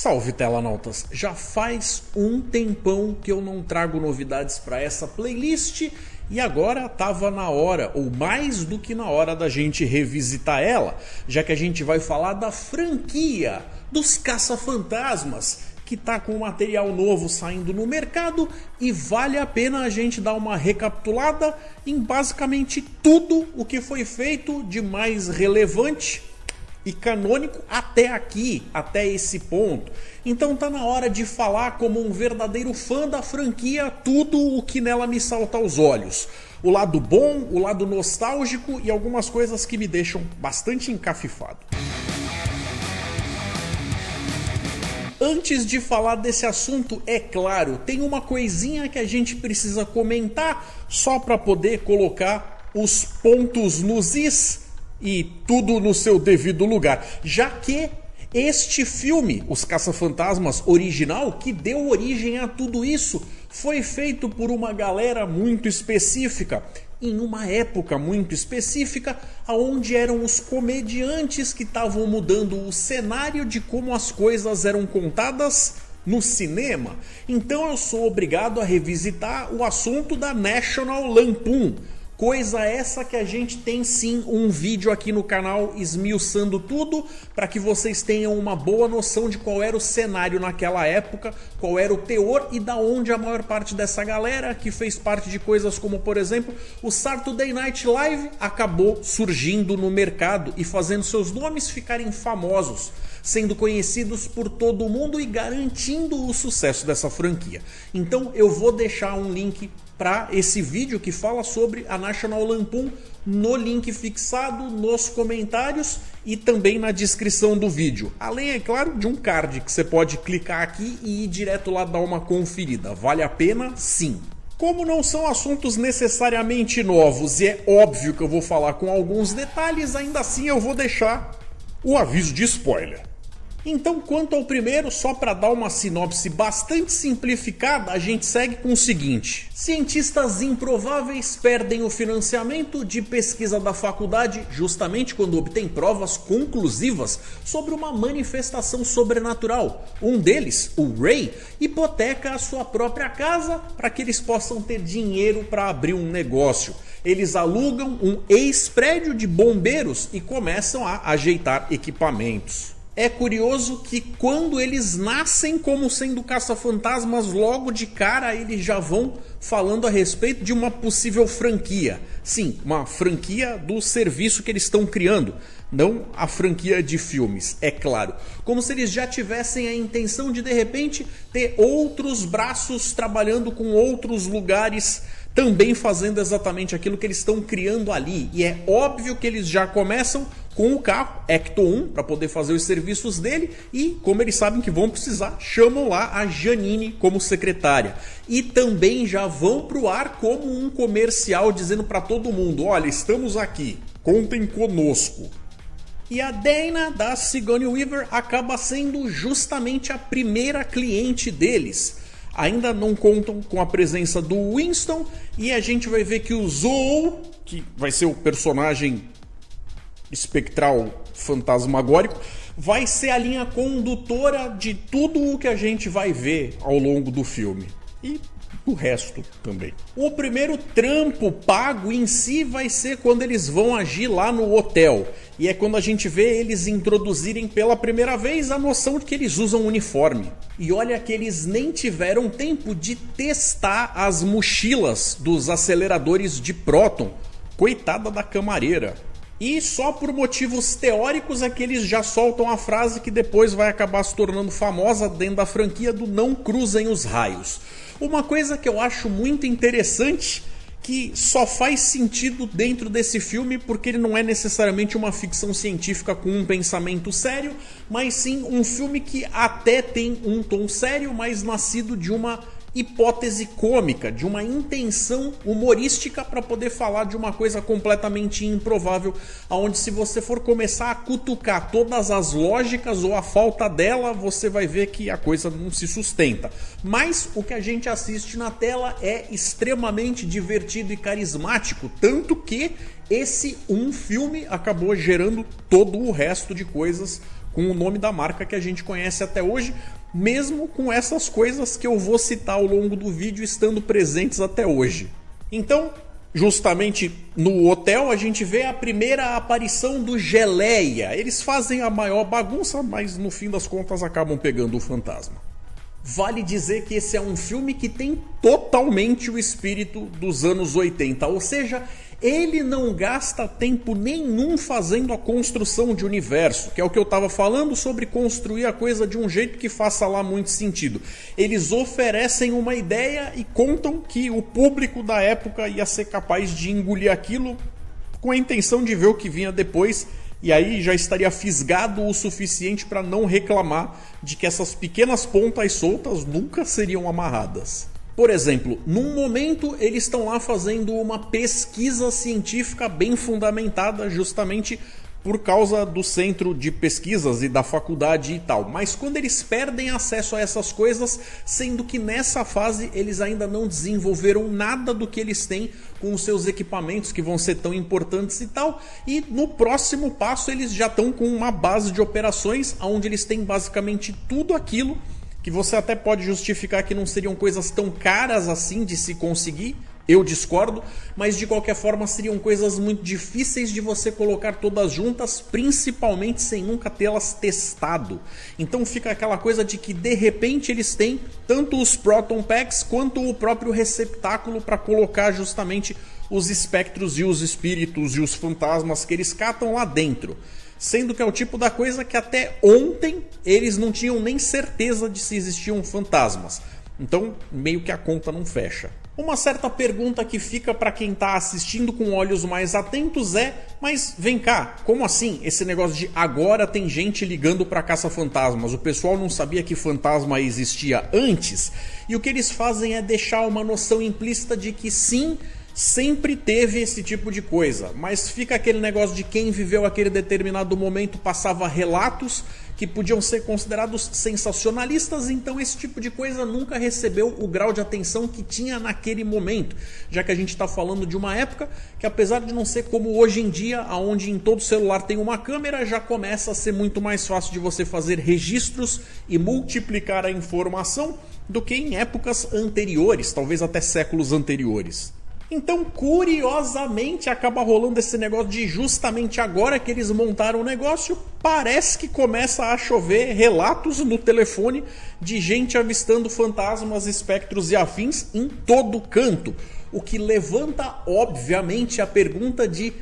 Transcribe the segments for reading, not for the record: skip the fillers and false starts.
Salve telanautas, já faz um tempão que eu não trago novidades para essa playlist e agora tava na hora, ou mais do que na hora, da gente revisitar ela, já que a gente vai falar da franquia dos Caça-Fantasmas, que tá com material novo saindo no mercado e vale a pena a gente dar uma recapitulada em basicamente tudo o que foi feito de mais relevante e canônico até aqui, até esse ponto. Então tá na hora de falar como um verdadeiro fã da franquia tudo o que nela me salta aos olhos. O lado bom, o lado nostálgico e algumas coisas que me deixam bastante encafifado. Antes de falar desse assunto, é claro, tem uma coisinha que a gente precisa comentar só para poder colocar os pontos nos is e tudo no seu devido lugar, já que este filme, Os Caça-Fantasmas original, que deu origem a tudo isso, foi feito por uma galera muito específica, em uma época muito específica, onde eram os comediantes que estavam mudando o cenário de como as coisas eram contadas no cinema. Então eu sou obrigado a revisitar o assunto da National Lampoon. Coisa essa que a gente tem sim um vídeo aqui no canal esmiuçando tudo, para que vocês tenham uma boa noção de qual era o cenário naquela época, qual era o teor e da onde a maior parte dessa galera que fez parte de coisas como, por exemplo, o Saturday Night Live acabou surgindo no mercado e fazendo seus nomes ficarem famosos, sendo conhecidos por todo mundo e garantindo o sucesso dessa franquia. Então eu vou deixar um link para esse vídeo que fala sobre a National Lampoon no link fixado nos comentários e também na descrição do vídeo. Além, é claro, de um card que você pode clicar aqui e ir direto lá dar uma conferida. Vale a pena? Sim. Como não são assuntos necessariamente novos e é óbvio que eu vou falar com alguns detalhes, ainda assim eu vou deixar o aviso de spoiler. Então, quanto ao primeiro, só para dar uma sinopse bastante simplificada, a gente segue com o seguinte: cientistas improváveis perdem o financiamento de pesquisa da faculdade justamente quando obtêm provas conclusivas sobre uma manifestação sobrenatural. Um deles, o Ray, hipoteca a sua própria casa para que eles possam ter dinheiro para abrir um negócio. Eles alugam um ex-prédio de bombeiros e começam a ajeitar equipamentos. É curioso que quando eles nascem como sendo caça-fantasmas, logo de cara eles já vão falando a respeito de uma possível franquia. Sim, uma franquia do serviço que eles estão criando, não a franquia de filmes, é claro. Como se eles já tivessem a intenção de repente ter outros braços trabalhando com outros lugares, também fazendo exatamente aquilo que eles estão criando ali. E é óbvio que eles já começam com o carro Ecto 1 para poder fazer os serviços dele e, como eles sabem que vão precisar, chamam lá a Janine como secretária. E também já vão pro ar como um comercial dizendo para todo mundo: olha, estamos aqui, contem conosco. E a Dana, da Sigourney Weaver, acaba sendo justamente a primeira cliente deles. Ainda não contam com a presença do Winston e a gente vai ver que o Zoe, que vai ser o personagem espectral fantasmagórico, vai ser a linha condutora de tudo o que a gente vai ver ao longo do filme. E o resto também. O primeiro trampo pago em si vai ser quando eles vão agir lá no hotel. E é quando a gente vê eles introduzirem pela primeira vez a noção de que eles usam uniforme. E olha que eles nem tiveram tempo de testar as mochilas dos aceleradores de próton. Coitada da camareira. E só por motivos teóricos é que eles já soltam a frase que depois vai acabar se tornando famosa dentro da franquia do não cruzem os raios. Uma coisa que eu acho muito interessante, que só faz sentido dentro desse filme porque ele não é necessariamente uma ficção científica com um pensamento sério, mas sim um filme que até tem um tom sério, mas nascido de uma hipótese cômica, de uma intenção humorística para poder falar de uma coisa completamente improvável, onde se você for começar a cutucar todas as lógicas ou a falta dela, você vai ver que a coisa não se sustenta. Mas o que a gente assiste na tela é extremamente divertido e carismático, tanto que esse um filme acabou gerando todo o resto de coisas com o nome da marca que a gente conhece até hoje, mesmo com essas coisas que eu vou citar ao longo do vídeo estando presentes até hoje. Então, justamente no hotel a gente vê a primeira aparição do Geleia. Eles fazem a maior bagunça, mas no fim das contas acabam pegando o fantasma. Vale dizer que esse é um filme que tem totalmente o espírito dos anos 80, ou seja, ele não gasta tempo nenhum fazendo a construção de universo, que é o que eu estava falando sobre construir a coisa de um jeito que faça lá muito sentido. Eles oferecem uma ideia e contam que o público da época ia ser capaz de engolir aquilo com a intenção de ver o que vinha depois, e aí já estaria fisgado o suficiente para não reclamar de que essas pequenas pontas soltas nunca seriam amarradas. Por exemplo, num momento eles estão lá fazendo uma pesquisa científica bem fundamentada justamente por causa do centro de pesquisas e da faculdade e tal. Mas quando eles perdem acesso a essas coisas, sendo que nessa fase eles ainda não desenvolveram nada do que eles têm com os seus equipamentos que vão ser tão importantes e tal, e no próximo passo eles já estão com uma base de operações onde eles têm basicamente tudo aquilo que você até pode justificar que não seriam coisas tão caras assim de se conseguir. Eu discordo, mas de qualquer forma seriam coisas muito difíceis de você colocar todas juntas, principalmente sem nunca tê-las testado. Então fica aquela coisa de que de repente eles têm tanto os Proton Packs quanto o próprio receptáculo para colocar justamente os espectros e os espíritos e os fantasmas que eles catam lá dentro. Sendo que é o tipo da coisa que até ontem eles não tinham nem certeza de se existiam fantasmas. Então meio que a conta não fecha. Uma certa pergunta que fica para quem está assistindo com olhos mais atentos é: mas vem cá, como assim esse negócio de agora tem gente ligando para caça-fantasmas? O pessoal não sabia que fantasma existia antes? E o que eles fazem é deixar uma noção implícita de que sim, sempre teve esse tipo de coisa, mas fica aquele negócio de quem viveu aquele determinado momento passava relatos que podiam ser considerados sensacionalistas, então esse tipo de coisa nunca recebeu o grau de atenção que tinha naquele momento, já que a gente está falando de uma época que, apesar de não ser como hoje em dia, onde em todo celular tem uma câmera, já começa a ser muito mais fácil de você fazer registros e multiplicar a informação do que em épocas anteriores, talvez até séculos anteriores. Então, curiosamente, acaba rolando esse negócio de justamente agora que eles montaram o negócio, parece que começa a chover relatos no telefone de gente avistando fantasmas, espectros e afins em todo canto. O que levanta, obviamente, a pergunta de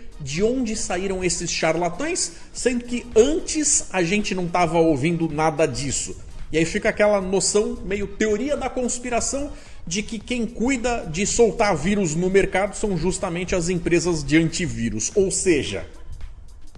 onde saíram esses charlatães, sendo que antes a gente não estava ouvindo nada disso. E aí fica aquela noção meio teoria da conspiração de que quem cuida de soltar vírus no mercado são justamente as empresas de antivírus. Ou seja,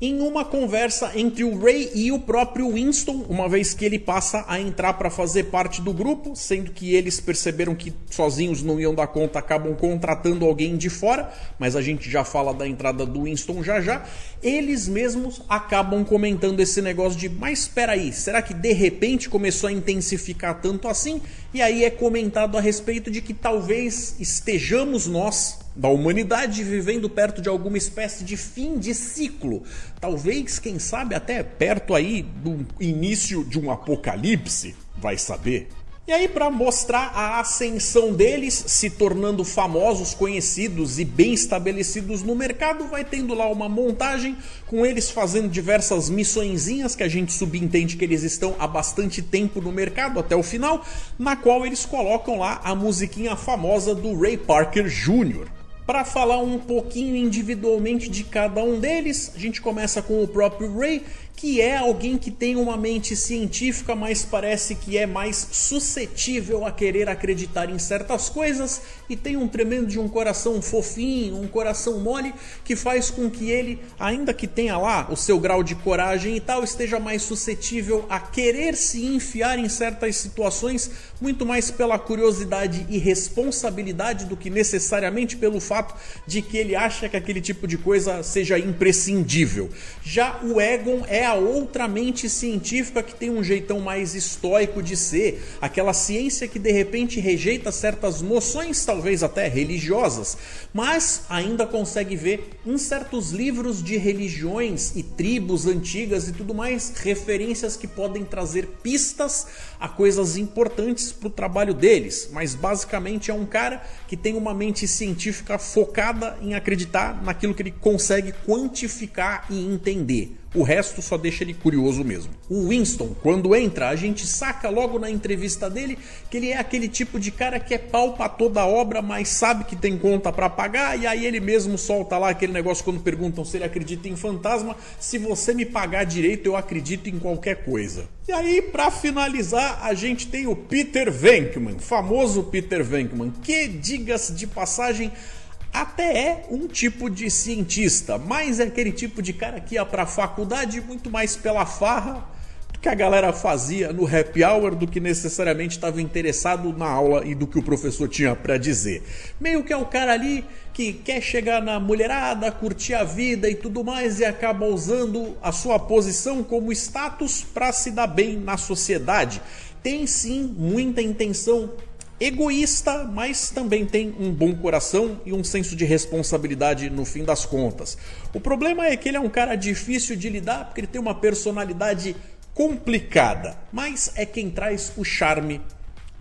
em uma conversa entre o Ray e o próprio Winston, uma vez que ele passa a entrar para fazer parte do grupo, sendo que eles perceberam que sozinhos não iam dar conta, acabam contratando alguém de fora, mas a gente já fala da entrada do Winston já, eles mesmos acabam comentando esse negócio de: mas espera aí, será que de repente começou a intensificar tanto assim? E aí é comentado a respeito de que talvez estejamos nós, da humanidade, vivendo perto de alguma espécie de fim de ciclo. Talvez, quem sabe, até perto aí do início de um apocalipse, vai saber. E aí, para mostrar a ascensão deles, se tornando famosos, conhecidos e bem estabelecidos no mercado, vai tendo lá uma montagem com eles fazendo diversas missõezinhas que a gente subentende que eles estão há bastante tempo no mercado, até o final, na qual eles colocam lá a musiquinha famosa do Ray Parker Jr. Para falar um pouquinho individualmente de cada um deles, a gente começa com o próprio Ray, que é alguém que tem uma mente científica, mas parece que é mais suscetível a querer acreditar em certas coisas e tem um tremendo de um coração fofinho, um coração mole, que faz com que ele, ainda que tenha lá o seu grau de coragem e tal, esteja mais suscetível a querer se enfiar em certas situações, muito mais pela curiosidade e responsabilidade do que necessariamente pelo fato de que ele acha que aquele tipo de coisa seja imprescindível. Já o Egon é a outra mente científica que tem um jeitão mais estoico de ser, aquela ciência que de repente rejeita certas noções, talvez até religiosas, mas ainda consegue ver em certos livros de religiões e tribos antigas e tudo mais, referências que podem trazer pistas a coisas importantes para o trabalho deles. Mas basicamente é um cara que tem uma mente científica focada em acreditar naquilo que ele consegue quantificar e entender. O resto só deixa ele curioso mesmo. O Winston, quando entra, a gente saca logo na entrevista dele que ele é aquele tipo de cara que é pau pra toda obra, mas sabe que tem conta pra pagar, e aí ele mesmo solta lá aquele negócio quando perguntam se ele acredita em fantasma: se você me pagar direito, eu acredito em qualquer coisa. E aí, pra finalizar, a gente tem o Peter Venkman, famoso Peter Venkman, que, diga-se de passagem, até é um tipo de cientista, mas é aquele tipo de cara que ia pra faculdade muito mais pela farra do que a galera fazia no happy hour, do que necessariamente estava interessado na aula e do que o professor tinha pra dizer. Meio que é o cara ali que quer chegar na mulherada, curtir a vida e tudo mais, e acaba usando a sua posição como status pra se dar bem na sociedade. Tem sim muita intenção egoísta, mas também tem um bom coração e um senso de responsabilidade no fim das contas. O problema é que ele é um cara difícil de lidar, porque ele tem uma personalidade complicada, mas é quem traz o charme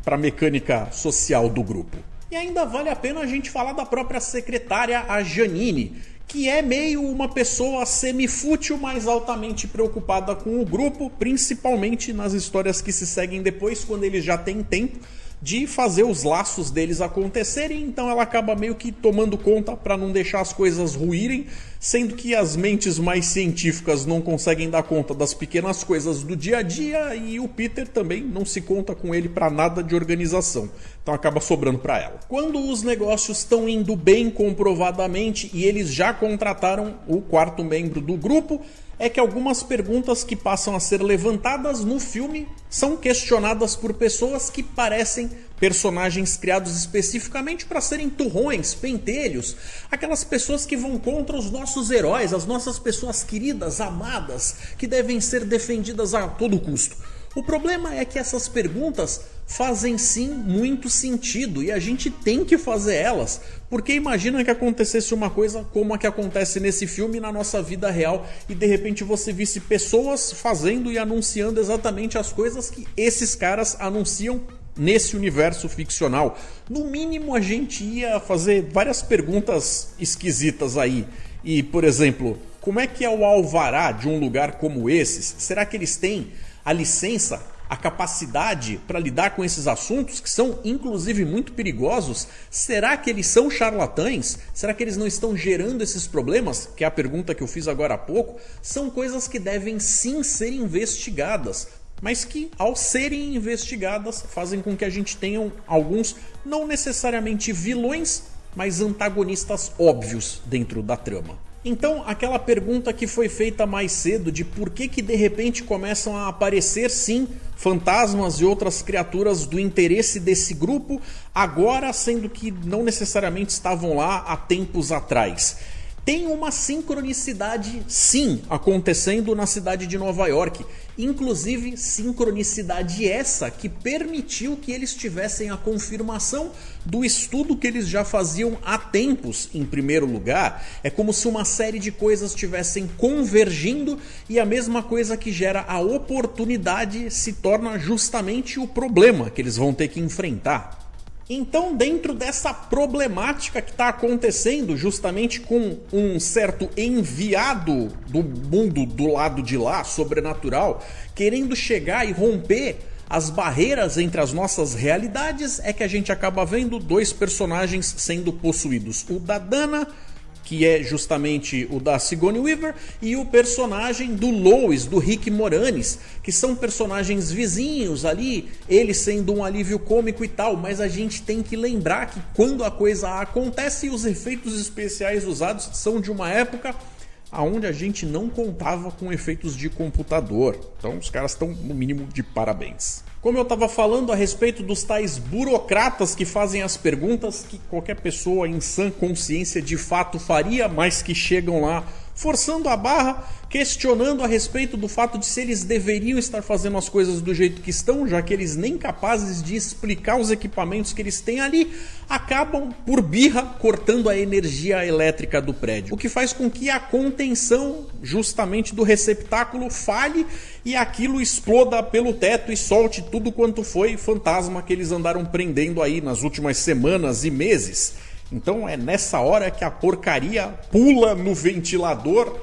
para a mecânica social do grupo. E ainda vale a pena a gente falar da própria secretária, a Janine, que é meio uma pessoa semifútil, mas altamente preocupada com o grupo, principalmente nas histórias que se seguem depois, quando eles já têm tempo de fazer os laços deles acontecerem. Então ela acaba meio que tomando conta para não deixar as coisas ruírem, sendo que as mentes mais científicas não conseguem dar conta das pequenas coisas do dia a dia, e o Peter também não se conta com ele para nada de organização, então acaba sobrando para ela. Quando os negócios estão indo bem comprovadamente e eles já contrataram o quarto membro do grupo, é que algumas perguntas que passam a ser levantadas no filme são questionadas por pessoas que parecem personagens criados especificamente para serem turrões, pentelhos, aquelas pessoas que vão contra os nossos heróis, as nossas pessoas queridas, amadas, que devem ser defendidas a todo custo. O problema é que essas perguntas fazem sim muito sentido e a gente tem que fazer elas, porque imagina que acontecesse uma coisa como a que acontece nesse filme na nossa vida real e de repente você visse pessoas fazendo e anunciando exatamente as coisas que esses caras anunciam nesse universo ficcional. No mínimo a gente ia fazer várias perguntas esquisitas aí. E, por exemplo, como é que é o alvará de um lugar como esses? Será que eles têm a licença, a capacidade para lidar com esses assuntos que são inclusive muito perigosos? Será que eles são charlatães? Será que eles não estão gerando esses problemas? Que é a pergunta que eu fiz agora há pouco. São coisas que devem sim ser investigadas, mas que ao serem investigadas fazem com que a gente tenha alguns, não necessariamente vilões, mas antagonistas óbvios dentro da trama. Então, aquela pergunta que foi feita mais cedo de por que de repente começam a aparecer sim fantasmas e outras criaturas do interesse desse grupo, agora sendo que não necessariamente estavam lá há tempos atrás. Tem uma sincronicidade sim acontecendo na cidade de Nova York, inclusive sincronicidade essa que permitiu que eles tivessem a confirmação do estudo que eles já faziam há tempos. Em primeiro lugar, é como se uma série de coisas estivessem convergindo e a mesma coisa que gera a oportunidade se torna justamente o problema que eles vão ter que enfrentar. Então, dentro dessa problemática que está acontecendo justamente com um certo enviado do mundo do lado de lá, sobrenatural, querendo chegar e romper as barreiras entre as nossas realidades, é que a gente acaba vendo dois personagens sendo possuídos. O da Dana, que é justamente o da Sigourney Weaver, e o personagem do Lois, do Rick Moranis, que são personagens vizinhos ali, ele sendo um alívio cômico e tal, mas a gente tem que lembrar que quando a coisa acontece, os efeitos especiais usados são de uma época onde a gente não contava com efeitos de computador. Então os caras estão no mínimo de parabéns. Como eu estava falando a respeito dos tais burocratas que fazem as perguntas que qualquer pessoa em sã consciência de fato faria, mas que chegam lá forçando a barra, questionando a respeito do fato de se eles deveriam estar fazendo as coisas do jeito que estão, já que eles nem capazes de explicar os equipamentos que eles têm ali, acabam por birra cortando a energia elétrica do prédio, o que faz com que a contenção justamente do receptáculo falhe e aquilo exploda pelo teto e solte tudo quanto foi fantasma que eles andaram prendendo aí nas últimas semanas e meses. Então é nessa hora que a porcaria pula no ventilador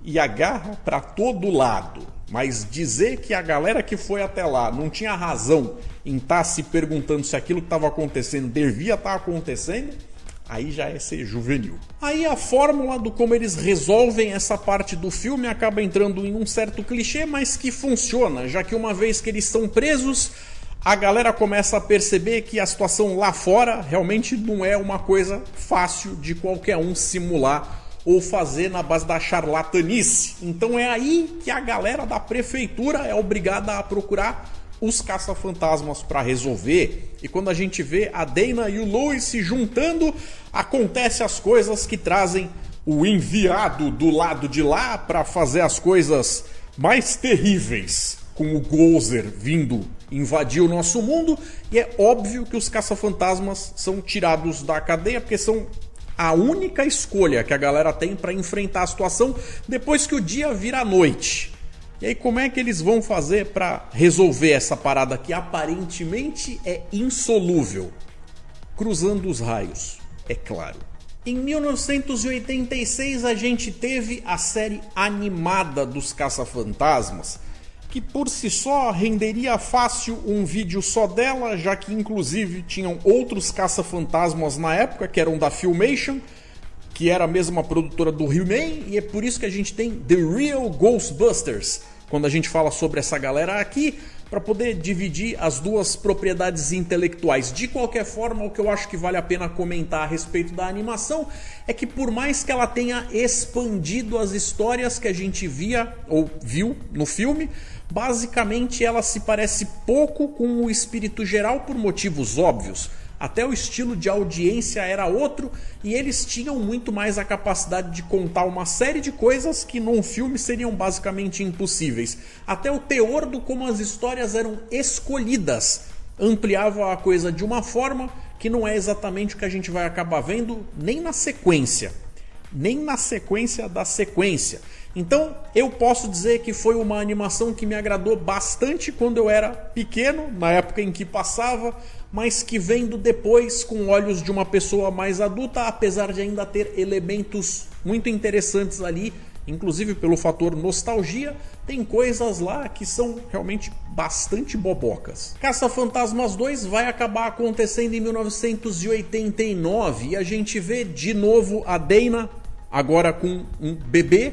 e agarra para todo lado. Mas dizer que a galera que foi até lá não tinha razão em estar se perguntando se aquilo que estava acontecendo devia estar acontecendo, aí já é ser juvenil. Aí a fórmula do como eles resolvem essa parte do filme acaba entrando em um certo clichê, mas que funciona, já que uma vez que eles são presos, a galera começa a perceber que a situação lá fora realmente não é uma coisa fácil de qualquer um simular ou fazer na base da charlatanice. Então é aí que a galera da prefeitura é obrigada a procurar os caça-fantasmas para resolver. E quando a gente vê a Dana e o Louis se juntando, acontecem as coisas que trazem o enviado do lado de lá para fazer as coisas mais terríveis, com o Gozer vindo invadir o nosso mundo. E é óbvio que os caça-fantasmas são tirados da cadeia, porque são a única escolha que a galera tem para enfrentar a situação depois que o dia vira noite. E aí como é que eles vão fazer para resolver essa parada que aparentemente é insolúvel? Cruzando os raios, é claro. Em 1986 a gente teve a série animada dos Caça-Fantasmas, que por si só renderia fácil um vídeo só dela, já que inclusive tinham outros caça-fantasmas na época, que eram da Filmation, que era a mesma produtora do He-Man, e é por isso que a gente tem The Real Ghostbusters, quando a gente fala sobre essa galera aqui, para poder dividir as duas propriedades intelectuais. De qualquer forma, o que eu acho que vale a pena comentar a respeito da animação é que por mais que ela tenha expandido as histórias que a gente via ou viu no filme, basicamente ela se parece pouco com o espírito geral por motivos óbvios. Até o estilo de audiência era outro e eles tinham muito mais a capacidade de contar uma série de coisas que num filme seriam basicamente impossíveis. Até o teor do como as histórias eram escolhidas ampliava a coisa de uma forma que não é exatamente o que a gente vai acabar vendo nem na sequência. Nem na sequência da sequência. Então eu posso dizer que foi uma animação que me agradou bastante quando eu era pequeno, na época em que passava, mas que vendo depois com olhos de uma pessoa mais adulta, apesar de ainda ter elementos muito interessantes ali, inclusive pelo fator nostalgia, tem coisas lá que são realmente bastante bobocas. Caça-Fantasmas 2 vai acabar acontecendo em 1989 e a gente vê de novo a Dana, agora com um bebê,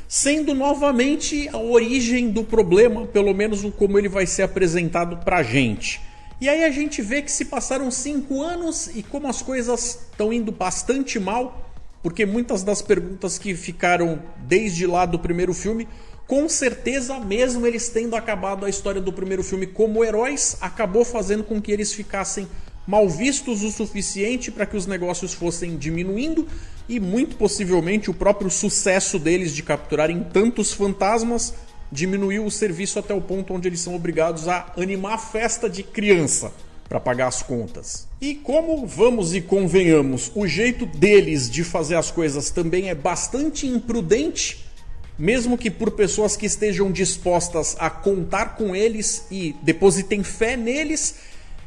sendo novamente a origem do problema, pelo menos como ele vai ser apresentado pra gente. E aí a gente vê que se passaram 5 anos e como as coisas estão indo bastante mal, porque muitas das perguntas que ficaram desde lá do primeiro filme, com certeza, mesmo eles tendo acabado a história do primeiro filme como heróis, acabou fazendo com que eles ficassem mal vistos o suficiente para que os negócios fossem diminuindo e muito possivelmente o próprio sucesso deles de capturarem tantos fantasmas diminuiu o serviço até o ponto onde eles são obrigados a animar a festa de criança para pagar as contas. E como, vamos e convenhamos, o jeito deles de fazer as coisas também é bastante imprudente, mesmo que por pessoas que estejam dispostas a contar com eles e depositem fé neles,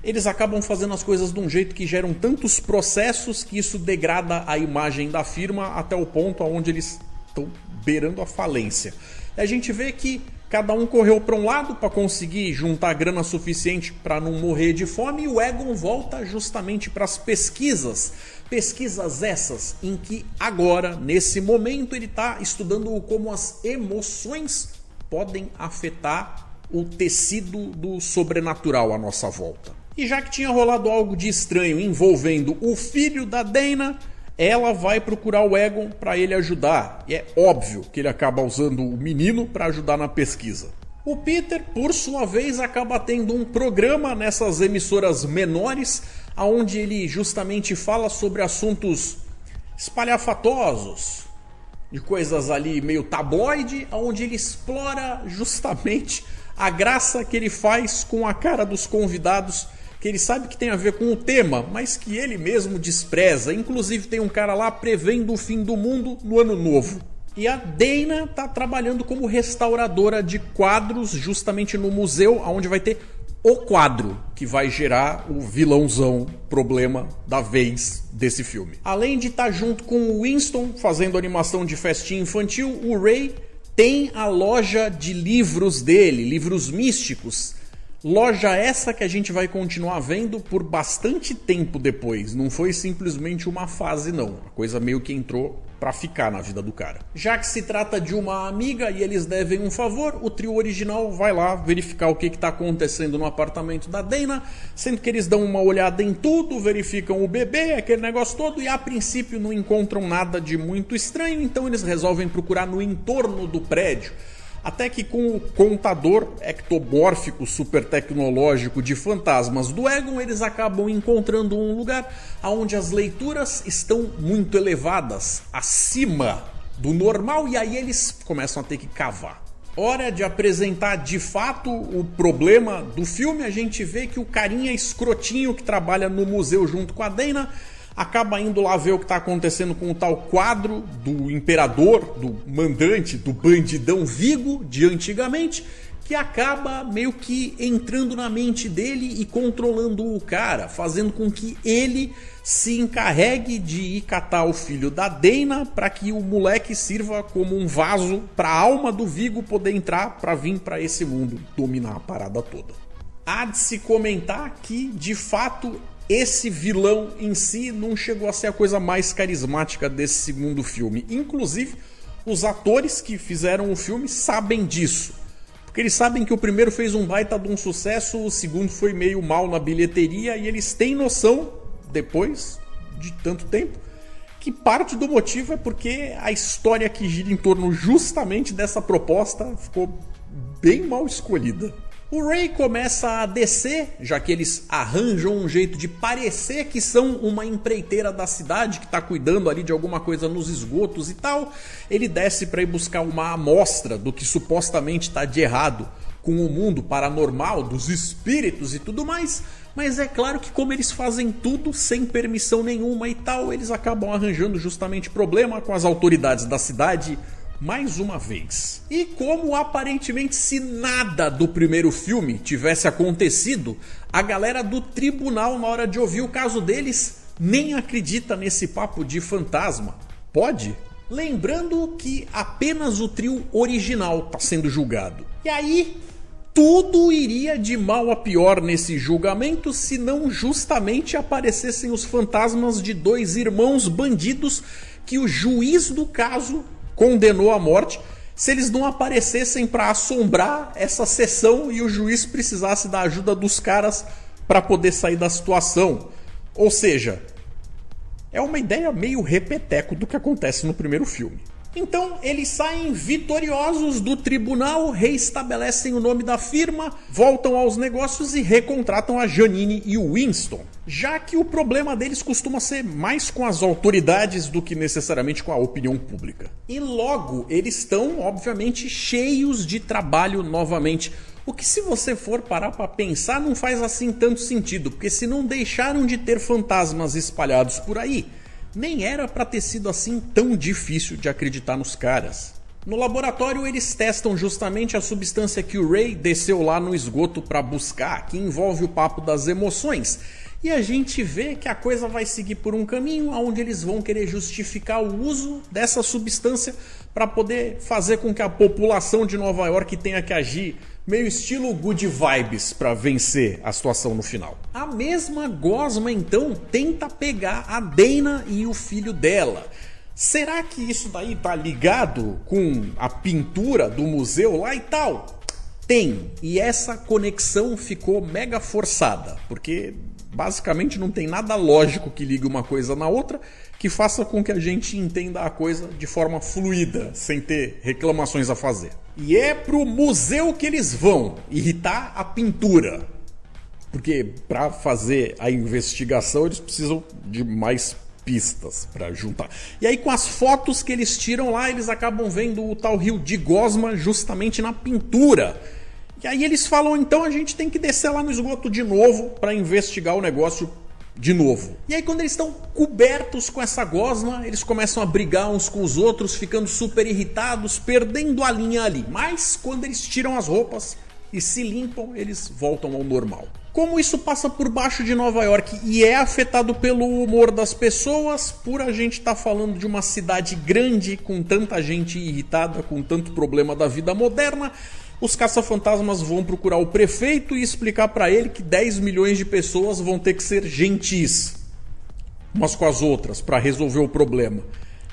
eles acabam fazendo as coisas de um jeito que geram tantos processos que isso degrada a imagem da firma até o ponto onde eles estão beirando a falência. A gente vê que cada um correu para um lado para conseguir juntar grana suficiente para não morrer de fome e o Egon volta justamente para as pesquisas. Pesquisas essas em que agora, nesse momento, ele está estudando como as emoções podem afetar o tecido do sobrenatural à nossa volta. E já que tinha rolado algo de estranho envolvendo o filho da Dana, ela vai procurar o Egon para ele ajudar. E é óbvio que ele acaba usando o menino para ajudar na pesquisa. O Peter, por sua vez, acaba tendo um programa nessas emissoras menores, onde ele justamente fala sobre assuntos espalhafatosos, de coisas ali meio tabloide, onde ele explora justamente a graça que ele faz com a cara dos convidados, que ele sabe que tem a ver com o tema, mas que ele mesmo despreza. Inclusive tem um cara lá prevendo o fim do mundo no ano novo. E a Dana tá trabalhando como restauradora de quadros justamente no museu, onde vai ter o quadro que vai gerar o vilãozão problema da vez desse filme. Além de estar junto com o Winston fazendo animação de festinha infantil, o Ray tem a loja de livros dele, livros místicos. Loja essa que a gente vai continuar vendo por bastante tempo depois. Não foi simplesmente uma fase não. A coisa meio que entrou pra ficar na vida do cara. Já que se trata de uma amiga e eles devem um favor, o trio original vai lá verificar o que tá acontecendo no apartamento da Dana, sendo que eles dão uma olhada em tudo, verificam o bebê, aquele negócio todo, e a princípio não encontram nada de muito estranho, então eles resolvem procurar no entorno do prédio. Até que com o contador ectomórfico super tecnológico de fantasmas do Egon, eles acabam encontrando um lugar onde as leituras estão muito elevadas, acima do normal, e aí eles começam a ter que cavar. Hora de apresentar de fato o problema do filme, a gente vê que o carinha escrotinho que trabalha no museu junto com a Dana acaba indo lá ver o que está acontecendo com o tal quadro do imperador, do mandante, do bandidão Vigo de antigamente, que acaba meio que entrando na mente dele e controlando o cara, fazendo com que ele se encarregue de ir catar o filho da Dana para que o moleque sirva como um vaso para a alma do Vigo poder entrar para vir para esse mundo dominar a parada toda. Há de se comentar que, de fato, esse vilão em si não chegou a ser a coisa mais carismática desse segundo filme. Inclusive, os atores que fizeram o filme sabem disso. Porque eles sabem que o primeiro fez um baita de um sucesso, o segundo foi meio mal na bilheteria, e eles têm noção, depois de tanto tempo, que parte do motivo é porque a história que gira em torno justamente dessa proposta ficou bem mal escolhida. O Ray começa a descer, já que eles arranjam um jeito de parecer que são uma empreiteira da cidade que está cuidando ali de alguma coisa nos esgotos e tal. Ele desce para ir buscar uma amostra do que supostamente está de errado com o mundo paranormal, dos espíritos e tudo mais. Mas é claro que como eles fazem tudo sem permissão nenhuma e tal, eles acabam arranjando justamente problema com as autoridades da cidade mais uma vez. E como aparentemente se nada do primeiro filme tivesse acontecido, a galera do tribunal, na hora de ouvir o caso deles, nem acredita nesse papo de fantasma. Pode? Lembrando que apenas o trio original está sendo julgado. E aí, tudo iria de mal a pior nesse julgamento se não justamente aparecessem os fantasmas de dois irmãos bandidos que o juiz do caso condenou à morte, se eles não aparecessem para assombrar essa sessão e o juiz precisasse da ajuda dos caras para poder sair da situação. Ou seja, é uma ideia meio repeteco do que acontece no primeiro filme. Então eles saem vitoriosos do tribunal, reestabelecem o nome da firma, voltam aos negócios e recontratam a Janine e o Winston. Já que o problema deles costuma ser mais com as autoridades do que necessariamente com a opinião pública. E logo eles estão, obviamente, cheios de trabalho novamente. O que, se você for parar para pensar, não faz assim tanto sentido, porque se não deixaram de ter fantasmas espalhados por aí, nem era para ter sido assim tão difícil de acreditar nos caras. No laboratório eles testam justamente a substância que o Ray desceu lá no esgoto para buscar, que envolve o papo das emoções. E a gente vê que a coisa vai seguir por um caminho onde eles vão querer justificar o uso dessa substância para poder fazer com que a população de Nova York tenha que agir meio estilo good vibes para vencer a situação no final. A mesma gosma então tenta pegar a Dana e o filho dela. Será que isso daí tá ligado com a pintura do museu lá e tal? Tem, e essa conexão ficou mega forçada, porque basicamente não tem nada lógico que ligue uma coisa na outra que faça com que a gente entenda a coisa de forma fluida, sem ter reclamações a fazer. E é pro museu que eles vão irritar a pintura. Porque para fazer a investigação eles precisam de mais pistas para juntar. E aí com as fotos que eles tiram lá, eles acabam vendo o tal rio de Gosma justamente na pintura. E aí eles falam, então a gente tem que descer lá no esgoto de novo para investigar o negócio de novo. E aí quando eles estão cobertos com essa gosma, eles começam a brigar uns com os outros, ficando super irritados, perdendo a linha ali. Mas quando eles tiram as roupas e se limpam, eles voltam ao normal. Como isso passa por baixo de Nova York e é afetado pelo humor das pessoas, por a gente estar falando de uma cidade grande, com tanta gente irritada, com tanto problema da vida moderna, os caça-fantasmas vão procurar o prefeito e explicar para ele que 10 milhões de pessoas vão ter que ser gentis umas com as outras para resolver o problema.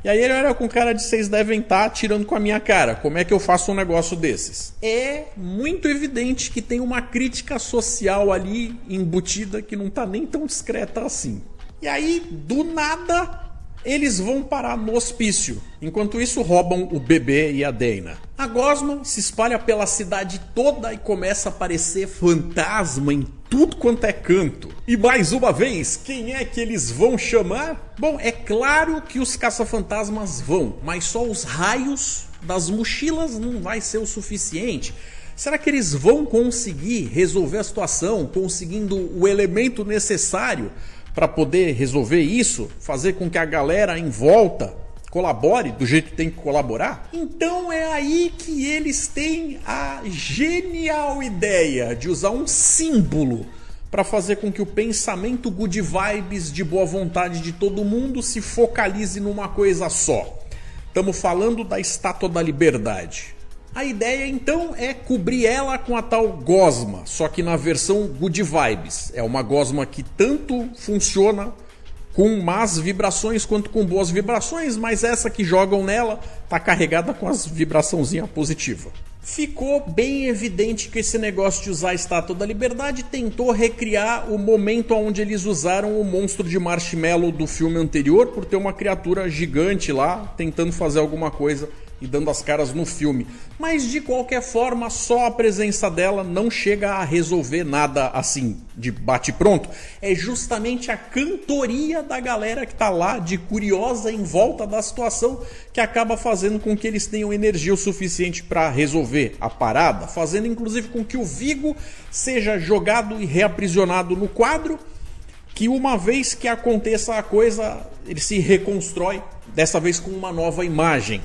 E aí ele olha com cara de vocês devem estar tirando com a minha cara. Como é que eu faço um negócio desses? É muito evidente que tem uma crítica social ali embutida que não tá nem tão discreta assim. E aí, do nada, eles vão parar no hospício. Enquanto isso, roubam o bebê e a Dana. A gosma se espalha pela cidade toda e começa a aparecer fantasma em tudo quanto é canto. E mais uma vez, quem é que eles vão chamar? Bom, é claro que os caça-fantasmas vão, mas só os raios das mochilas não vai ser o suficiente. Será que eles vão conseguir resolver a situação, conseguindo o elemento necessário para poder resolver isso, fazer com que a galera em volta colabore do jeito que tem que colaborar? Então é aí que eles têm a genial ideia de usar um símbolo para fazer com que o pensamento good vibes de boa vontade de todo mundo se focalize numa coisa só. Estamos falando da Estátua da Liberdade. A ideia então é cobrir ela com a tal gosma, só que na versão good vibes. É uma gosma que tanto funciona com más vibrações quanto com boas vibrações, mas essa que jogam nela tá carregada com as vibraçãozinha positiva. Ficou bem evidente que esse negócio de usar a Estátua da Liberdade tentou recriar o momento onde eles usaram o monstro de marshmallow do filme anterior, por ter uma criatura gigante lá tentando fazer alguma coisa e dando as caras no filme. Mas de qualquer forma, só a presença dela não chega a resolver nada assim de bate-pronto. É justamente a cantoria da galera que tá lá de curiosa em volta da situação que acaba fazendo com que eles tenham energia o suficiente para resolver a parada, fazendo inclusive com que o Vigo seja jogado e reaprisionado no quadro, que uma vez que aconteça a coisa, ele se reconstrói, dessa vez com uma nova imagem,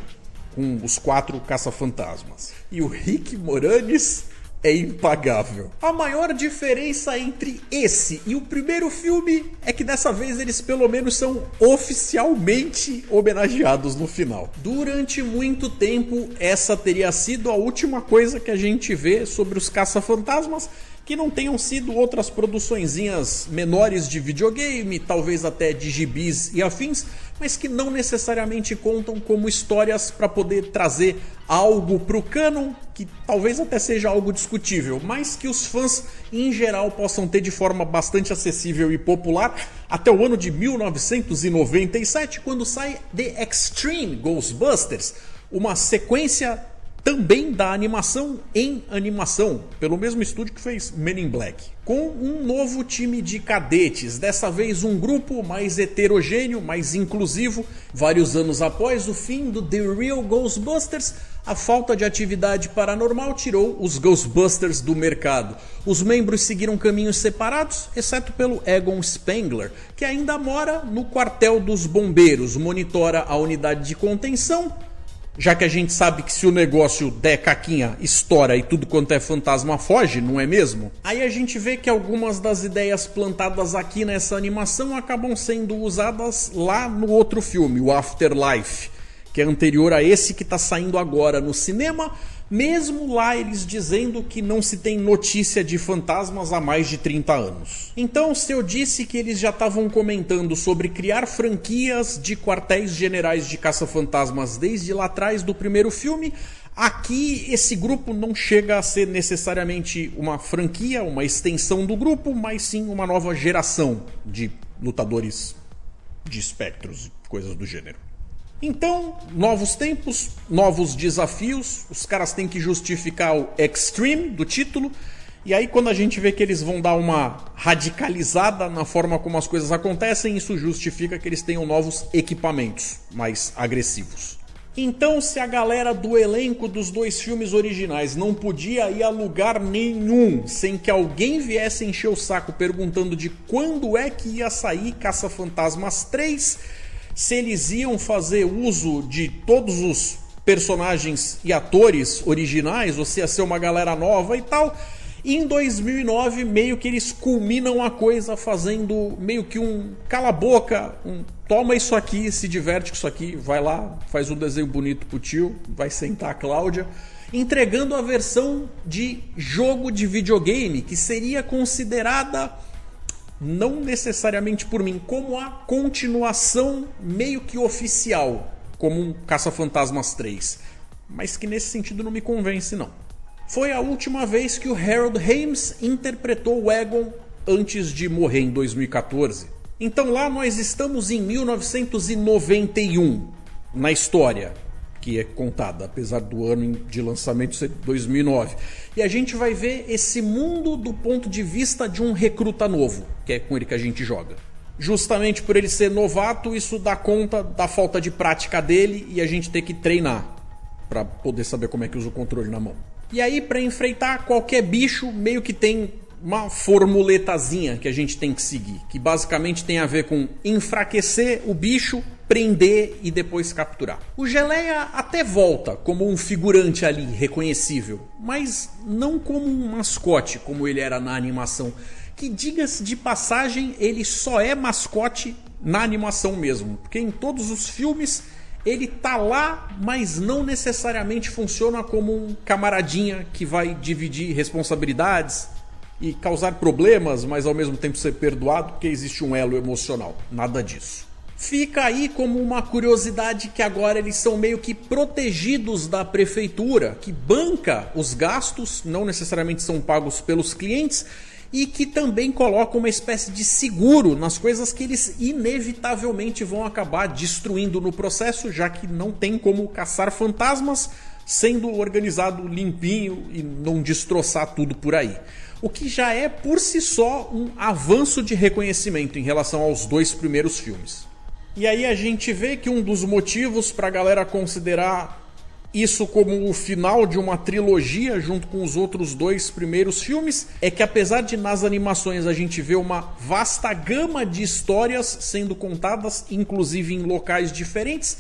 com os 4 caça-fantasmas. E o Rick Moranis é impagável. A maior diferença entre esse e o primeiro filme é que dessa vez eles pelo menos são oficialmente homenageados no final. Durante muito tempo essa teria sido a última coisa que a gente vê sobre os caça-fantasmas, que não tenham sido outras produçõezinhas menores de videogame, talvez até de gibis e afins, mas que não necessariamente contam como histórias para poder trazer algo pro canon, que talvez até seja algo discutível, mas que os fãs em geral possam ter de forma bastante acessível e popular até o ano de 1997, quando sai The Extreme Ghostbusters, uma sequência também da animação em animação, pelo mesmo estúdio que fez Men in Black. Com um novo time de cadetes, dessa vez um grupo mais heterogêneo, mais inclusivo. Vários anos após o fim do The Real Ghostbusters, a falta de atividade paranormal tirou os Ghostbusters do mercado. Os membros seguiram caminhos separados, exceto pelo Egon Spengler, que ainda mora no quartel dos bombeiros, monitora a unidade de contenção, já que a gente sabe que se o negócio der caquinha, estoura e tudo quanto é fantasma foge, não é mesmo? Aí a gente vê que algumas das ideias plantadas aqui nessa animação acabam sendo usadas lá no outro filme, o Afterlife, que é anterior a esse que está saindo agora no cinema, mesmo lá eles dizendo que não se tem notícia de fantasmas há mais de 30 anos. Então, se eu disse que eles já estavam comentando sobre criar franquias de quartéis generais de caça-fantasmas desde lá atrás do primeiro filme, aqui esse grupo não chega a ser necessariamente uma franquia, uma extensão do grupo, mas sim uma nova geração de lutadores de espectros, coisas do gênero. Então, novos tempos, novos desafios, os caras têm que justificar o extreme do título, e aí quando a gente vê que eles vão dar uma radicalizada na forma como as coisas acontecem, isso justifica que eles tenham novos equipamentos mais agressivos. Então, se a galera do elenco dos dois filmes originais não podia ir a lugar nenhum sem que alguém viesse encher o saco perguntando de quando é que ia sair Caça-Fantasmas 3, se eles iam fazer uso de todos os personagens e atores originais, ou se ia ser uma galera nova e tal, em 2009 meio que eles culminam a coisa fazendo meio que um cala a boca, um toma isso aqui, se diverte com isso aqui, vai lá, faz um desenho bonito pro tio, vai sentar a Cláudia, entregando a versão de jogo de videogame que seria considerada, não necessariamente por mim, como a continuação meio que oficial, como um Caça-Fantasmas 3, mas que nesse sentido não me convence não. Foi a última vez que o Harold Ramis interpretou o Egon antes de morrer em 2014. Então lá nós estamos em 1991, na história que é contada, apesar do ano de lançamento ser 2009. E a gente vai ver esse mundo do ponto de vista de um recruta novo, que é com ele que a gente joga. Justamente por ele ser novato, isso dá conta da falta de prática dele e a gente ter que treinar para poder saber como é que usa o controle na mão. E aí, para enfrentar qualquer bicho, meio que tem uma formuletazinha que a gente tem que seguir, que basicamente tem a ver com enfraquecer o bicho, prender e depois capturar. O Geleia até volta como um figurante ali reconhecível, mas não como um mascote como ele era na animação, que, diga-se de passagem, ele só é mascote na animação mesmo, porque em todos os filmes ele tá lá, mas não necessariamente funciona como um camaradinha que vai dividir responsabilidades e causar problemas, mas ao mesmo tempo ser perdoado porque existe um elo emocional. Nada disso. Fica aí como uma curiosidade que agora eles são meio que protegidos da prefeitura, que banca os gastos, não necessariamente são pagos pelos clientes, e que também coloca uma espécie de seguro nas coisas que eles inevitavelmente vão acabar destruindo no processo, já que não tem como caçar fantasmas sendo organizado limpinho e não destroçar tudo por aí. O que já é por si só um avanço de reconhecimento em relação aos dois primeiros filmes. E aí a gente vê que um dos motivos para a galera considerar isso como o final de uma trilogia junto com os outros dois primeiros filmes é que, apesar de nas animações a gente ver uma vasta gama de histórias sendo contadas, inclusive em locais diferentes,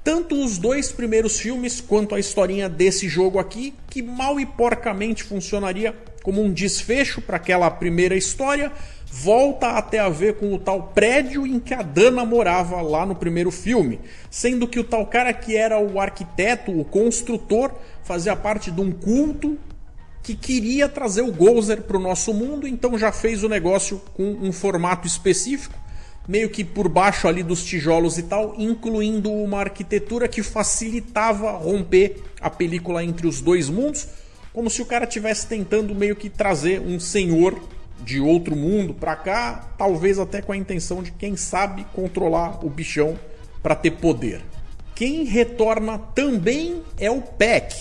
tanto os dois primeiros filmes quanto a historinha desse jogo aqui, que mal e porcamente funcionaria como um desfecho para aquela primeira história, volta até a ver com o tal prédio em que a Dana morava lá no primeiro filme, sendo que o tal cara que era o arquiteto, o construtor, fazia parte de um culto que queria trazer o Gozer para o nosso mundo, então já fez o negócio com um formato específico, meio que por baixo ali dos tijolos e tal, incluindo uma arquitetura que facilitava romper a película entre os dois mundos, como se o cara estivesse tentando meio que trazer um senhor de outro mundo pra cá, talvez até com a intenção de, quem sabe, controlar o bichão pra ter poder. Quem retorna também é o Peck,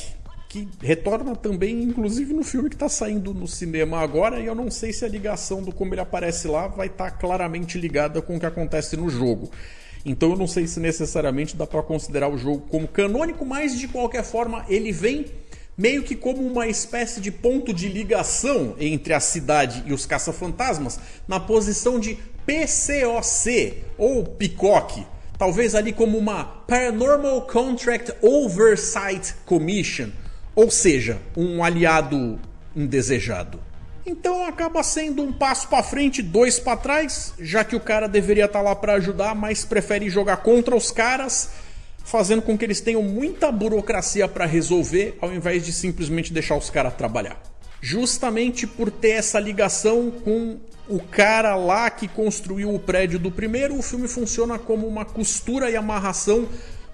que retorna também inclusive no filme que tá saindo no cinema agora, e eu não sei se a ligação do como ele aparece lá vai estar claramente ligada com o que acontece no jogo. Então eu não sei se necessariamente dá pra considerar o jogo como canônico, mas de qualquer forma ele vem meio que como uma espécie de ponto de ligação entre a cidade e os caça-fantasmas, na posição de PCOC, ou PCOC, talvez ali como uma Paranormal Contract Oversight Commission, ou seja, um aliado indesejado. Então acaba sendo um passo para frente, dois para trás, já que o cara deveria estar lá para ajudar, mas prefere jogar contra os caras, fazendo com que eles tenham muita burocracia para resolver, ao invés de simplesmente deixar os caras trabalhar. Justamente por ter essa ligação com o cara lá que construiu o prédio do primeiro, o filme funciona como uma costura e amarração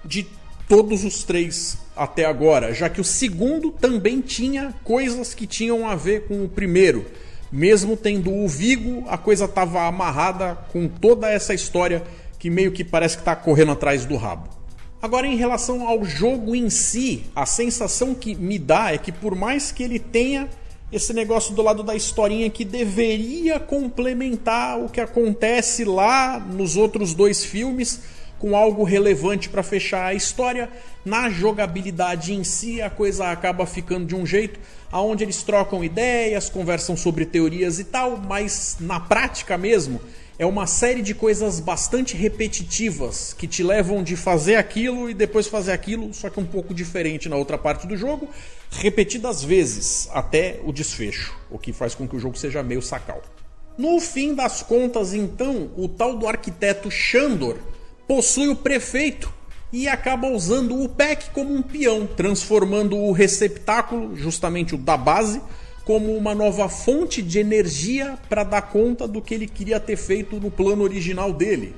de todos os três até agora, já que o segundo também tinha coisas que tinham a ver com o primeiro. Mesmo tendo o Vigo, a coisa estava amarrada com toda essa história que meio que parece que está correndo atrás do rabo. Agora, em relação ao jogo em si, a sensação que me dá é que por mais que ele tenha esse negócio do lado da historinha que deveria complementar o que acontece lá nos outros 2 filmes, com algo relevante para fechar a história, na jogabilidade em si a coisa acaba ficando de um jeito onde eles trocam ideias, conversam sobre teorias e tal, mas na prática mesmo é uma série de coisas bastante repetitivas que te levam de fazer aquilo e depois fazer aquilo, só que um pouco diferente na outra parte do jogo, repetidas vezes até o desfecho, o que faz com que o jogo seja meio sacal. No fim das contas, então, o tal do arquiteto Shandor possui o prefeito e acaba usando o Peck como um peão, transformando o receptáculo, justamente o da base, como uma nova fonte de energia para dar conta do que ele queria ter feito no plano original dele.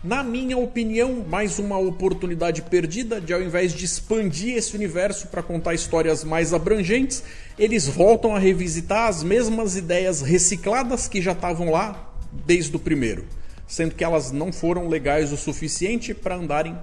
Na minha opinião, mais uma oportunidade perdida de, ao invés de expandir esse universo para contar histórias mais abrangentes, eles voltam a revisitar as mesmas ideias recicladas que já estavam lá desde o primeiro, sendo que elas não foram legais o suficiente para andarem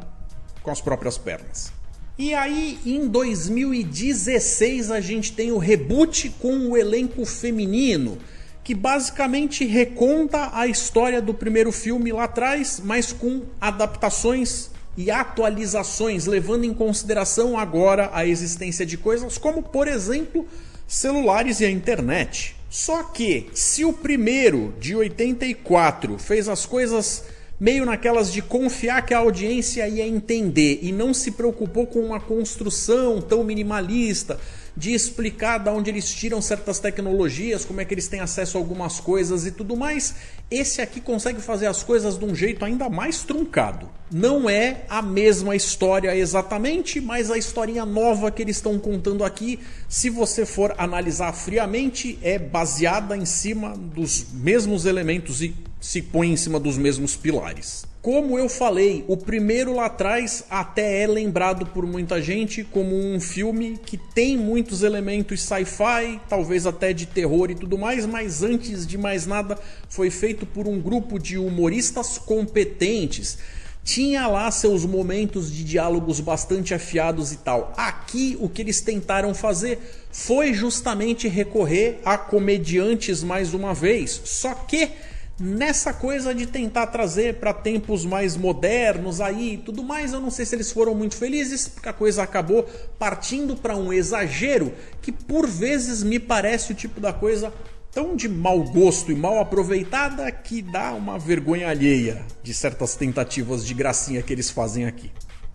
com as próprias pernas. E aí, em 2016, a gente tem o reboot com o elenco feminino, que basicamente reconta a história do primeiro filme lá atrás, mas com adaptações e atualizações, levando em consideração agora a existência de coisas como, por exemplo, celulares e a internet. Só que, se o primeiro, de 84, fez as coisas meio naquelas de confiar que a audiência ia entender e não se preocupou com uma construção tão minimalista, de explicar de onde eles tiram certas tecnologias, como é que eles têm acesso a algumas coisas e tudo mais, esse aqui consegue fazer as coisas de um jeito ainda mais truncado. Não é a mesma história exatamente, mas a historinha nova que eles estão contando aqui, se você for analisar friamente, é baseada em cima dos mesmos elementos e se põe em cima dos mesmos pilares. Como eu falei, o primeiro lá atrás até é lembrado por muita gente como um filme que tem muitos elementos sci-fi, talvez até de terror e tudo mais, mas antes de mais nada foi feito por um grupo de humoristas competentes. Tinha lá seus momentos de diálogos bastante afiados e tal. Aqui o que eles tentaram fazer foi justamente recorrer a comediantes mais uma vez, só que nessa coisa de tentar trazer para tempos mais modernos aí e tudo mais, eu não sei se eles foram muito felizes, porque a coisa acabou partindo para um exagero que por vezes me parece o tipo da coisa tão de mau gosto e mal aproveitada que dá uma vergonha alheia de certas tentativas de gracinha que eles fazem aqui.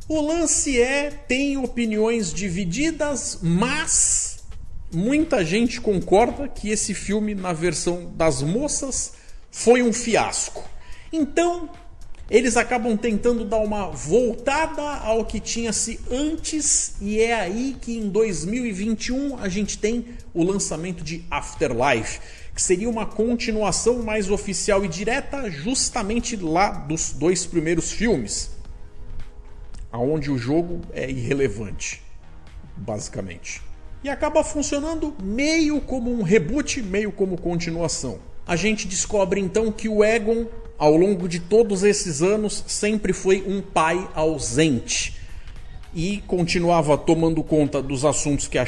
O lance tem opiniões divididas, mas muita gente concorda que esse filme na versão das moças foi um fiasco. Então, eles acabam tentando dar uma voltada ao que tinha-se antes, e é aí que em 2021 a gente tem o lançamento de Afterlife, que seria uma continuação mais oficial e direta justamente lá dos 2 primeiros filmes, aonde o jogo é irrelevante, basicamente. E acaba funcionando meio como um reboot, meio como continuação. A gente descobre então que o Egon, ao longo de todos esses anos, sempre foi um pai ausente e continuava tomando conta dos assuntos que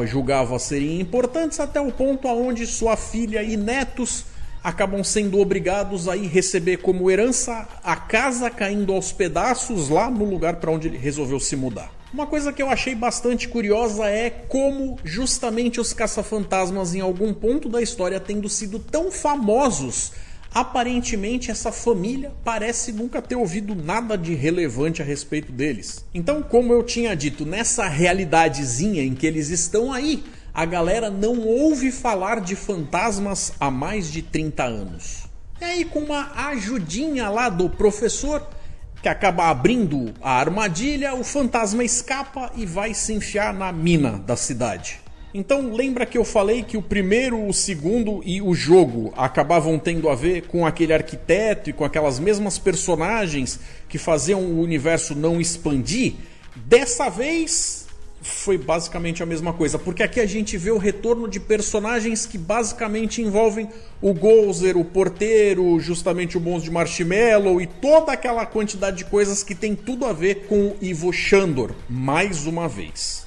julgava serem importantes, até o ponto aonde sua filha e netos acabam sendo obrigados a ir receber como herança a casa caindo aos pedaços lá no lugar para onde ele resolveu se mudar. Uma coisa que eu achei bastante curiosa é como justamente os caça-fantasmas em algum ponto da história tendo sido tão famosos, aparentemente essa família parece nunca ter ouvido nada de relevante a respeito deles. Então, como eu tinha dito, nessa realidadezinha em que eles estão aí, a galera não ouve falar de fantasmas há mais de 30 anos. E aí, com uma ajudinha lá do professor, que acaba abrindo a armadilha, o fantasma escapa e vai se enfiar na mina da cidade. Então lembra que eu falei que o primeiro, o segundo e o jogo acabavam tendo a ver com aquele arquiteto e com aquelas mesmas personagens que faziam o universo não expandir? Dessa vez foi basicamente a mesma coisa, porque aqui a gente vê o retorno de personagens que basicamente envolvem o Gozer, o porteiro, justamente o Monstro de Marshmallow e toda aquela quantidade de coisas que tem tudo a ver com o Ivo Shandor, mais uma vez.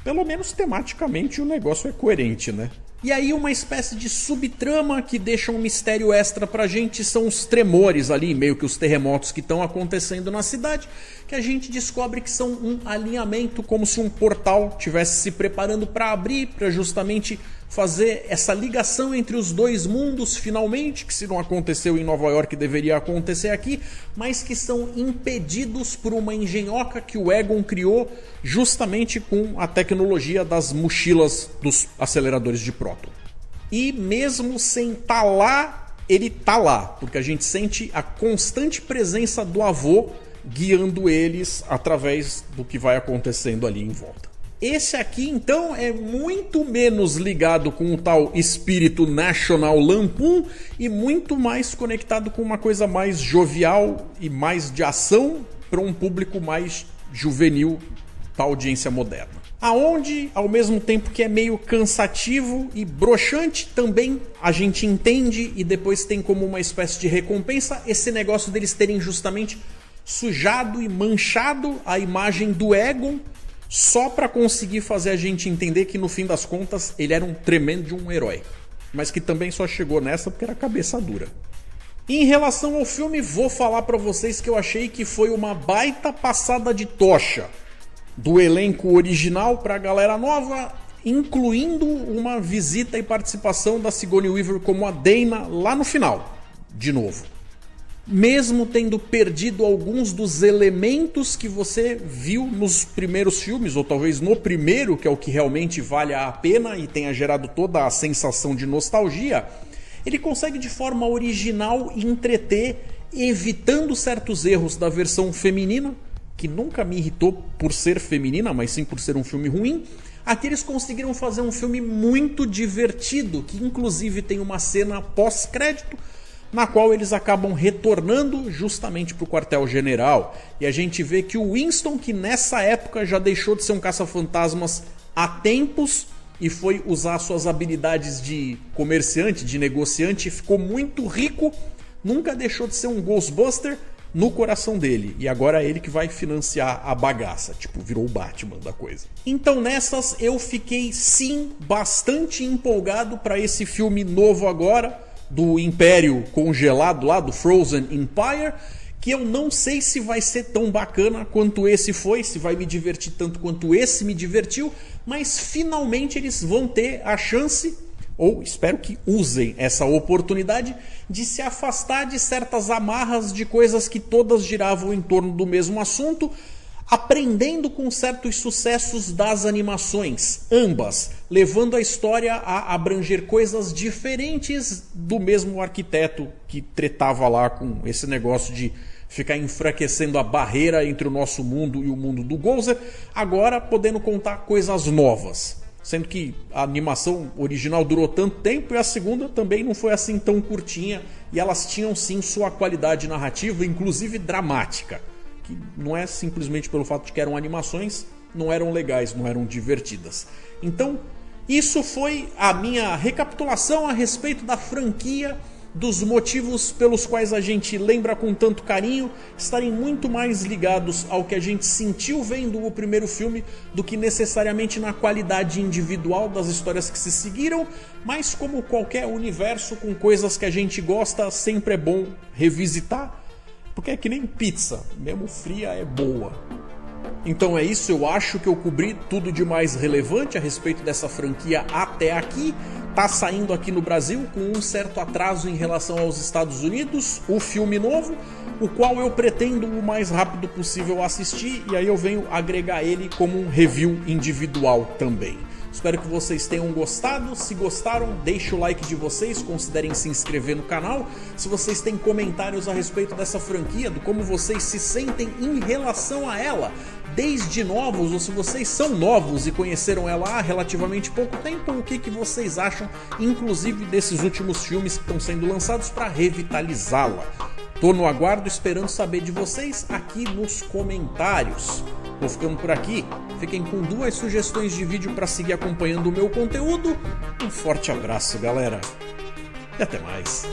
Pelo menos tematicamente o negócio é coerente, né? E aí uma espécie de subtrama que deixa um mistério extra pra gente são os tremores ali, meio que os terremotos que estão acontecendo na cidade, que a gente descobre que são um alinhamento, como se um portal estivesse se preparando para abrir, para justamente fazer essa ligação entre os dois mundos, finalmente, que se não aconteceu em Nova York deveria acontecer aqui, mas que são impedidos por uma engenhoca que o Egon criou justamente com a tecnologia das mochilas dos aceleradores de próton. E mesmo sem estar lá, ele tá lá, porque a gente sente a constante presença do avô guiando eles através do que vai acontecendo ali em volta. Esse aqui, então, é muito menos ligado com o tal espírito National Lampoon e muito mais conectado com uma coisa mais jovial e mais de ação para um público mais juvenil da audiência moderna. Aonde, ao mesmo tempo que é meio cansativo e broxante, também a gente entende e depois tem como uma espécie de recompensa esse negócio deles terem justamente sujado e manchado a imagem do Egon só para conseguir fazer a gente entender que no fim das contas ele era um tremendo de um herói, mas que também só chegou nessa porque era cabeça dura. Em relação ao filme, vou falar para vocês que eu achei que foi uma baita passada de tocha do elenco original para a galera nova, incluindo uma visita e participação da Sigourney Weaver como a Dana lá no final, de novo. Mesmo tendo perdido alguns dos elementos que você viu nos primeiros filmes, ou talvez no primeiro, que é o que realmente vale a pena e tenha gerado toda a sensação de nostalgia, ele consegue de forma original entreter, evitando certos erros da versão feminina, que nunca me irritou por ser feminina, mas sim por ser um filme ruim. Aqui eles conseguiram fazer um filme muito divertido, que inclusive tem uma cena pós-crédito, na qual eles acabam retornando justamente para o quartel-general. E a gente vê que o Winston, que nessa época já deixou de ser um caça-fantasmas há tempos e foi usar suas habilidades de comerciante, de negociante, ficou muito rico, nunca deixou de ser um Ghostbuster no coração dele. E agora é ele que vai financiar a bagaça, tipo, virou o Batman da coisa. Então nessas eu fiquei sim bastante empolgado para esse filme novo agora, do Império congelado lá, do Frozen Empire, que eu não sei se vai ser tão bacana quanto esse foi, se vai me divertir tanto quanto esse me divertiu, mas finalmente eles vão ter a chance, ou espero que usem essa oportunidade, de se afastar de certas amarras de coisas que todas giravam em torno do mesmo assunto, aprendendo com certos sucessos das animações, ambas, levando a história a abranger coisas diferentes do mesmo arquiteto que tretava lá com esse negócio de ficar enfraquecendo a barreira entre o nosso mundo e o mundo do Gozer, agora podendo contar coisas novas. Sendo que a animação original durou tanto tempo e a segunda também não foi assim tão curtinha, e elas tinham sim sua qualidade narrativa, inclusive dramática. Que não é simplesmente pelo fato de que eram animações, não eram legais, não eram divertidas. Então, isso foi a minha recapitulação a respeito da franquia, dos motivos pelos quais a gente lembra com tanto carinho, estarem muito mais ligados ao que a gente sentiu vendo o primeiro filme do que necessariamente na qualidade individual das histórias que se seguiram, mas como qualquer universo com coisas que a gente gosta, sempre é bom revisitar. Porque é que nem pizza, mesmo fria é boa. Então é isso, eu acho que eu cobri tudo de mais relevante a respeito dessa franquia até aqui. Tá saindo aqui no Brasil com um certo atraso em relação aos Estados Unidos, o filme novo, o qual eu pretendo o mais rápido possível assistir, e aí eu venho agregar ele como um review individual também. Espero que vocês tenham gostado. Se gostaram, deixe o like de vocês, considerem se inscrever no canal. Se vocês têm comentários a respeito dessa franquia, do como vocês se sentem em relação a ela, desde novos, ou se vocês são novos e conheceram ela há relativamente pouco tempo, o que vocês acham, inclusive desses últimos filmes que estão sendo lançados para revitalizá-la. Tô no aguardo esperando saber de vocês aqui nos comentários. Vou ficando por aqui. Fiquem com 2 sugestões de vídeo para seguir acompanhando o meu conteúdo. Um forte abraço, galera. E até mais.